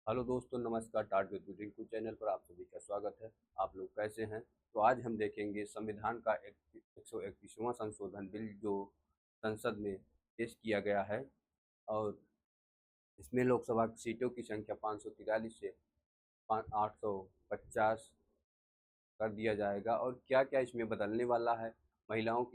Hello दोस्तों, नमस्कार। Target with Rinku channel पर आप सभी का स्वागत है। आप लोग कैसे हैं? तो आज हम देखेंगे संविधान का 131वां संशोधन बिल जो संसद में पेश किया गया है। और इसमें लोकसभा की सीटों की संख्या 543 से 850 कर दिया जाएगा। और क्या क्या इसमें बदलने वाला है, महिलाओं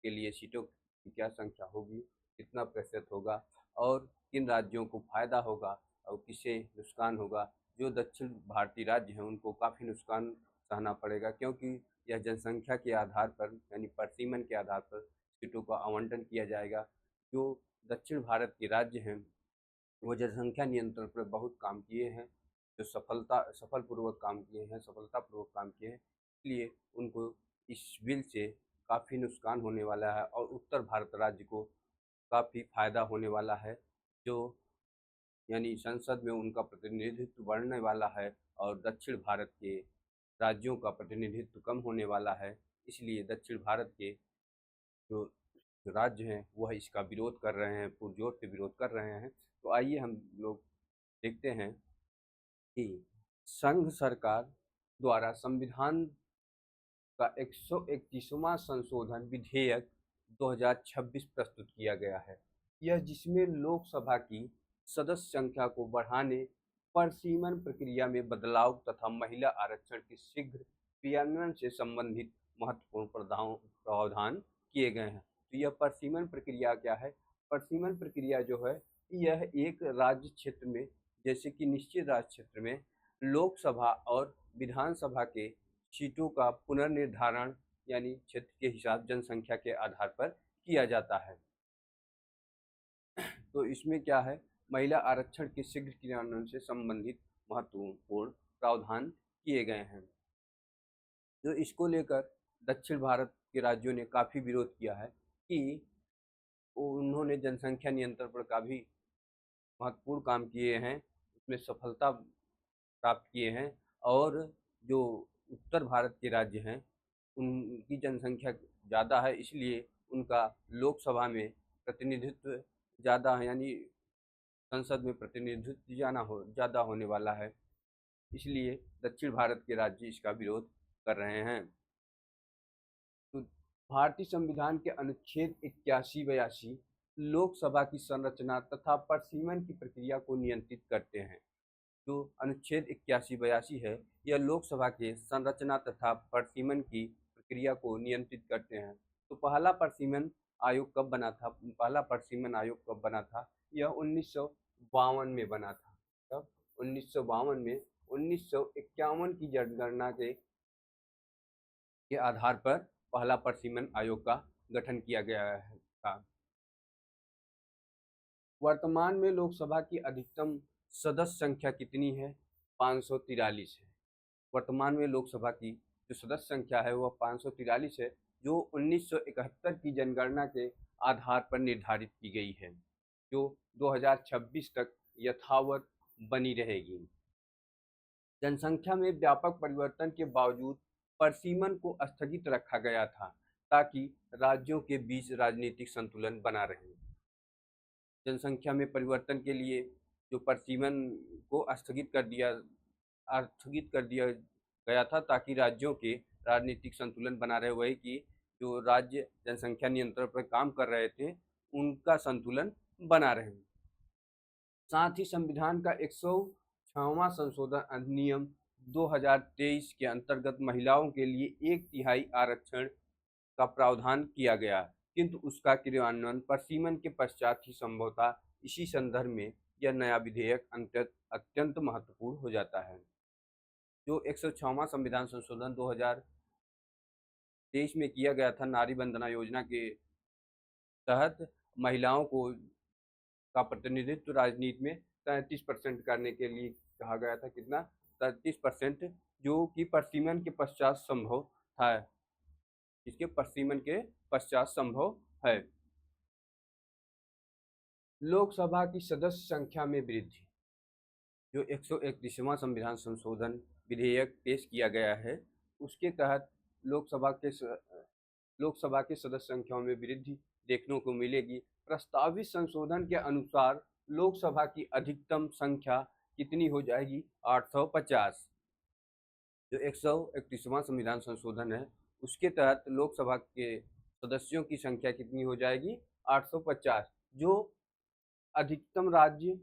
के लिए सीटों की क्या संख्या होगी, कितना प्रतिशत होगा, और किन राज्यों को फायदा होगा और किसे नुकसान होगा। जो दक्षिण भारतीय राज्य हैं उनको काफ़ी नुकसान सहना पड़ेगा, क्योंकि यह जनसंख्या के आधार पर यानी परसीमन के आधार पर सीटों का आवंटन किया जाएगा। जो दक्षिण भारत के राज्य हैं वो जनसंख्या नियंत्रण पर बहुत काम किए हैं, जो सफलपूर्वक काम किए हैं, सफलतापूर्वक काम किए हैं। इसलिए उनको इस बिल से काफ़ी नुकसान होने वाला है और उत्तर भारत राज्य को काफ़ी फायदा होने वाला है। जो यानी संसद में उनका प्रतिनिधित्व बढ़ने वाला है और दक्षिण भारत के राज्यों का प्रतिनिधित्व कम होने वाला है। इसलिए दक्षिण भारत के जो राज्य हैं वह इसका विरोध कर रहे हैं, पुरजोर से विरोध कर रहे हैं। तो आइए हम लोग देखते हैं कि संघ सरकार द्वारा संविधान का 131वां संशोधन विधेयक 2026 प्रस्तुत किया गया है। यह जिसमें लोकसभा की सदस्य संख्या को बढ़ाने, परसीमन प्रक्रिया में बदलाव तथा महिला आरक्षण के शीघ्र क्रियान्वयन से संबंधित महत्वपूर्ण प्रावधान किए गए हैं। तो यह परसीमन प्रक्रिया क्या है? परसीमन प्रक्रिया जो है यह एक राज्य क्षेत्र में, जैसे कि निश्चित राज्य क्षेत्र में लोकसभा और विधानसभा के सीटों का पुनर्निर्धारण यानी क्षेत्र के हिसाब जनसंख्या के आधार पर किया जाता है। तो इसमें क्या है, महिला आरक्षण के शीघ्र क्रियान्वयन से संबंधित महत्वपूर्ण प्रावधान किए गए हैं। जो इसको लेकर दक्षिण भारत के राज्यों ने काफ़ी विरोध किया है कि उन्होंने जनसंख्या नियंत्रण पर काफ़ी महत्वपूर्ण काम किए हैं, उसमें सफलता प्राप्त किए हैं। और जो उत्तर भारत के राज्य हैं उनकी जनसंख्या ज़्यादा है, इसलिए उनका लोकसभा में प्रतिनिधित्व ज़्यादा है, यानी संसद में प्रतिनिधित्व ज़्यादा होने वाला है। इसलिए दक्षिण भारत के राज्य इसका विरोध कर रहे हैं। तो भारतीय संविधान के अनुच्छेद 81-82 लोकसभा की संरचना तथा परसीमन की प्रक्रिया को नियंत्रित करते हैं। जो अनुच्छेद 81-82 है यह लोकसभा के संरचना तथा परसीमन की प्रक्रिया को नियंत्रित करते हैं। तो पहला परसीमन आयोग कब बना था? यह 1952 में बना था। तब 1952 में 1951 की जनगणना के आधार पर पहला परसीमन आयोग का गठन किया गया था। वर्तमान में लोकसभा की अधिकतम सदस्य संख्या कितनी है? 543 है। वर्तमान में लोकसभा की जो सदस्य संख्या है वह 543 है, जो 1971 की जनगणना के आधार पर निर्धारित की गई है, जो 2026 तक यथावत बनी रहेगी। जनसंख्या में व्यापक परिवर्तन के बावजूद परसीमन को स्थगित रखा गया था ताकि राज्यों के बीच राजनीतिक संतुलन बना रहे। जनसंख्या में परिवर्तन के लिए जो परसीमन को स्थगित कर दिया गया था ताकि राज्यों के राजनीतिक संतुलन बना रहे। वही कि जो राज्य जनसंख्या नियंत्रण पर काम कर रहे थे उनका संतुलन बना रहे। साथ ही संविधान का 106वां संशोधन अधिनियम 2023 के अंतर्गत महिलाओं के लिए 1/3 आरक्षण का प्रावधान किया गया, किंतु उसका क्रियान्वयन परसीमन के पश्चात ही संभव था। इसी संदर्भ में यह नया विधेयक अत्यंत महत्वपूर्ण हो जाता है। जो 106वां संविधान संशोधन 2023 में किया गया था, नारी वंदना योजना के तहत महिलाओं को का प्रतिनिधित्व राजनीति में 33% करने के लिए कहा गया था। कितना? 33%, जो कि परसीमन के पश्चात संभव था। इसके परसीमन के पश्चात संभव है। लोकसभा की सदस्य संख्या में वृद्धि। जो 131वां संविधान संशोधन विधेयक पेश किया गया है उसके तहत लोकसभा के सदस्य संख्याओं में वृद्धि देखने को मिलेगी। प्रस्तावित संशोधन के अनुसार लोकसभा की अधिकतम संख्या कितनी हो जाएगी? 850। जो 131वां संविधान संशोधन है उसके तहत लोकसभा के सदस्यों की संख्या कितनी हो जाएगी? 850। जो अधिकतम राज्य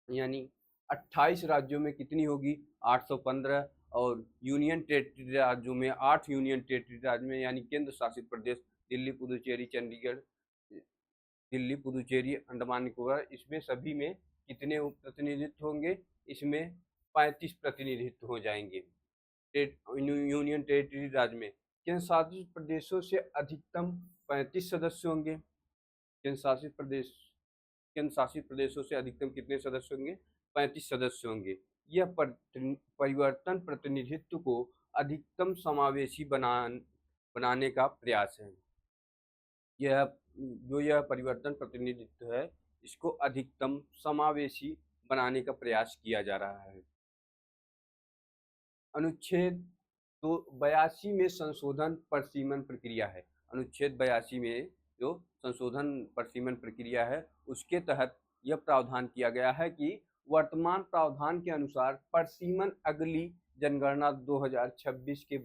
यानी 28 राज्यों में कितनी होगी? 815। और यूनियन टेरिटरी राज्यों में 8 यूनियन टेरिटरी राज्य में यानी केंद्र शासित प्रदेश दिल्ली, पुदुचेरी, चंडीगढ़, दिल्ली, पुदुचेरी, अंडमान निकोबार, इसमें सभी में कितने प्रतिनिधित्व होंगे? इसमें 35 प्रतिनिधित्व हो जाएंगे। यूनियन टेरिटरी राज्य में केंद्र शासित प्रदेशों से अधिकतम 35 सदस्य होंगे। केंद्र शासित प्रदेशों से अधिकतम कितने सदस्य होंगे? 35 सदस्य होंगे। यह परिवर्तन प्रतिनिधित्व को अधिकतम समावेशी बनाने का प्रयास है। यह परिवर्तन प्रतिनिधित्व है इसको अधिकतम समावेशी बनाने का प्रयास किया जा रहा है। अनुच्छेद 82 में संशोधन परिसीमन प्रक्रिया है। अनुच्छेद 82 में जो संशोधन परिसीमन प्रक्रिया है उसके तहत यह प्रावधान किया गया है कि वर्तमान प्रावधान के अनुसार परिसीमन अगली जनगणना 2026 के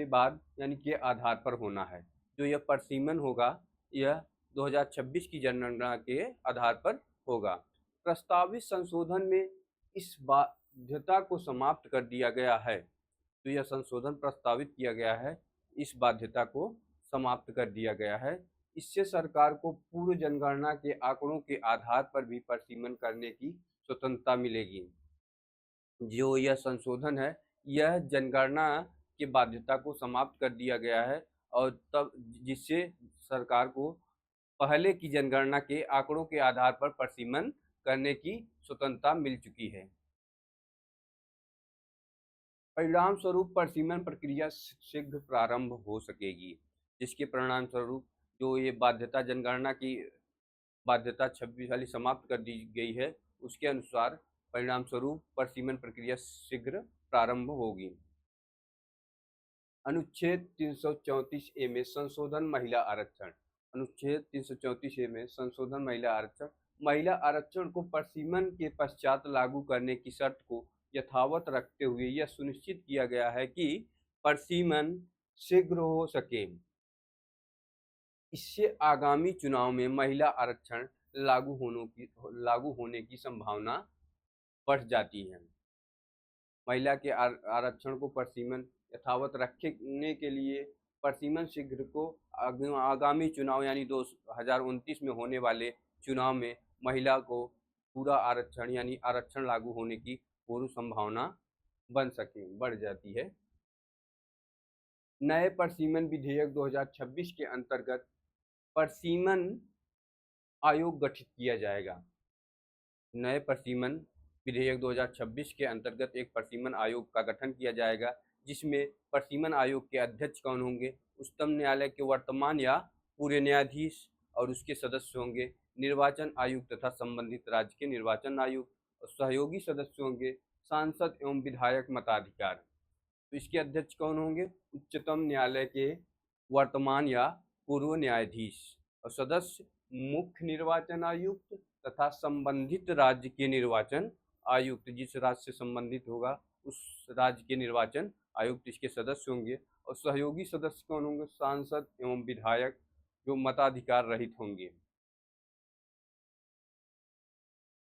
बाद यानी के आधार पर होना है। जो यह परिसीमन होगा यह 2026 की जनगणना के आधार पर होगा। प्रस्तावित संशोधन में इस बाध्यता को समाप्त कर दिया गया है। जो यह संशोधन प्रस्तावित किया गया है इस बाध्यता को समाप्त कर दिया गया है। इससे सरकार को पूर्व जनगणना के आंकड़ों के आधार पर भी परिसीमन करने की स्वतंत्रता मिलेगी। जो यह संशोधन है यह जनगणना की बाध्यता को समाप्त कर दिया गया है और तब जिससे सरकार को पहले की जनगणना के आंकड़ों के आधार पर परिसीमन करने की स्वतंत्रता मिल चुकी है। परिणाम स्वरूप परिसीमन प्रक्रिया शीघ्र प्रारंभ हो सकेगी, जिसके परिणाम स्वरूप जो ये बाध्यता जनगणना की बाध्यता 26 वाली समाप्त कर दी गई है उसके अनुसार परिणाम स्वरूप परिसीमन प्रक्रिया शीघ्र प्रारंभ होगी। अनुच्छेद 334A में संशोधन महिला आरक्षण। अनुच्छेद 334A में संशोधन महिला आरक्षण को परिसीमन के पश्चात लागू करने की शर्त को यथावत रखते हुए यह सुनिश्चित किया गया है कि परिसीमन शीघ्र हो सके। इससे आगामी चुनाव में महिला आरक्षण लागू होने की संभावना बढ़ जाती है। महिला के आरक्षण को परिसीमन यथावत रखने के लिए परिसीमन शीघ्र को आगामी चुनाव यानी 2029 में होने वाले चुनाव में महिला को पूरा आरक्षण यानी आरक्षण लागू होने की पूर्ण संभावना बढ़ जाती है। नए परिसीमन विधेयक 2026 के अंतर्गत परिसीमन आयोग गठित किया जाएगा। नए परिसीमन विधेयक 2026 के अंतर्गत एक परिसीमन आयोग का गठन किया जाएगा, जिसमें परिसीमन आयोग के अध्यक्ष कौन होंगे? उच्चतम न्यायालय के वर्तमान या पूर्व न्यायाधीश और उसके सदस्य होंगे निर्वाचन आयुक्त तथा संबंधित राज्य के निर्वाचन आयुक्त, और सहयोगी सदस्य होंगे सांसद एवं विधायक मताधिकार। तो इसके अध्यक्ष कौन होंगे? उच्चतम न्यायालय के वर्तमान या पूर्व न्यायाधीश, और सदस्य मुख्य निर्वाचन आयुक्त तथा संबंधित राज्य के निर्वाचन आयुक्त। जिस राज्य से संबंधित होगा उस राज्य के निर्वाचन आयुक्त इसके सदस्य होंगे। और सहयोगी सदस्य कौन होंगे? सांसद एवं विधायक जो मताधिकार रहित होंगे।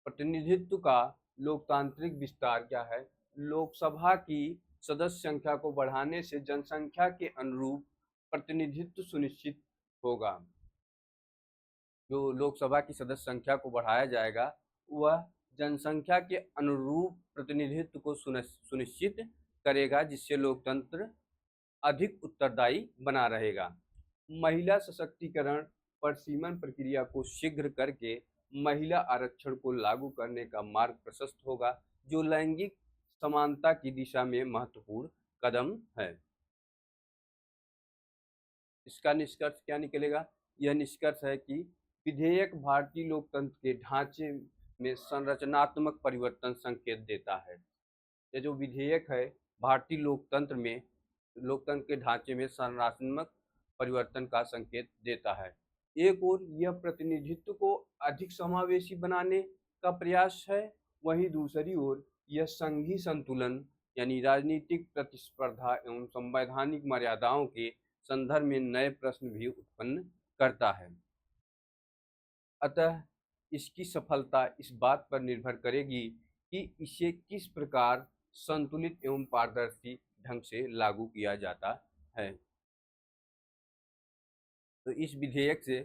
प्रतिनिधित्व का लोकतांत्रिक विस्तार क्या है? लोकसभा की सदस्य संख्या को बढ़ाने से जनसंख्या के अनुरूप प्रतिनिधित्व सुनिश्चित होगा। जो लोकसभा की सदस्य संख्या को बढ़ाया जाएगा वह जनसंख्या के अनुरूप प्रतिनिधित्व को सुनिश्चित करेगा, जिससे लोकतंत्र अधिक उत्तरदायी बना रहेगा। महिला सशक्तिकरण परिसीमन प्रक्रिया को शीघ्र करके महिला आरक्षण को लागू करने का मार्ग प्रशस्त होगा, जो लैंगिक समानता की दिशा में महत्वपूर्ण कदम है। इसका निष्कर्ष क्या निकलेगा? यह निष्कर्ष है कि विधेयक भारतीय लोकतंत्र के ढांचे में संरचनात्मक परिवर्तन संकेत देता है। यह जो विधेयक है भारतीय लोकतंत्र के ढांचे में संरचनात्मक परिवर्तन का संकेत देता है। एक ओर यह प्रतिनिधित्व को अधिक समावेशी बनाने का प्रयास है, वहीं दूसरी ओर यह संघीय संतुलन यानी राजनीतिक प्रतिस्पर्धा एवं संवैधानिक मर्यादाओं के संदर्भ में नए प्रश्न भी उत्पन्न करता है। अतः इसकी सफलता इस बात पर निर्भर करेगी कि इसे किस प्रकार संतुलित एवं पारदर्शी ढंग से लागू किया जाता है। तो इस विधेयक से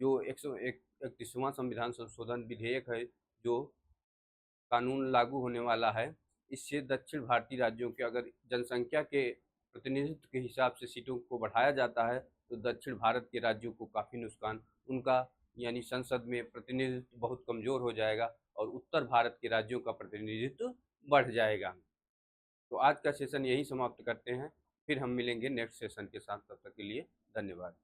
जो 131वां संविधान संशोधन विधेयक है, जो कानून लागू होने वाला है, इससे दक्षिण भारतीय राज्यों के अगर जनसंख्या के प्रतिनिधित्व के हिसाब से सीटों को बढ़ाया जाता है तो दक्षिण भारत के राज्यों को काफ़ी नुकसान, उनका यानी संसद में प्रतिनिधित्व बहुत कमज़ोर हो जाएगा और उत्तर भारत के राज्यों का प्रतिनिधित्व बढ़ जाएगा। तो आज का सेशन यहीं समाप्त करते हैं, फिर हम मिलेंगे नेक्स्ट सेशन के साथ, तब तक के लिए धन्यवाद।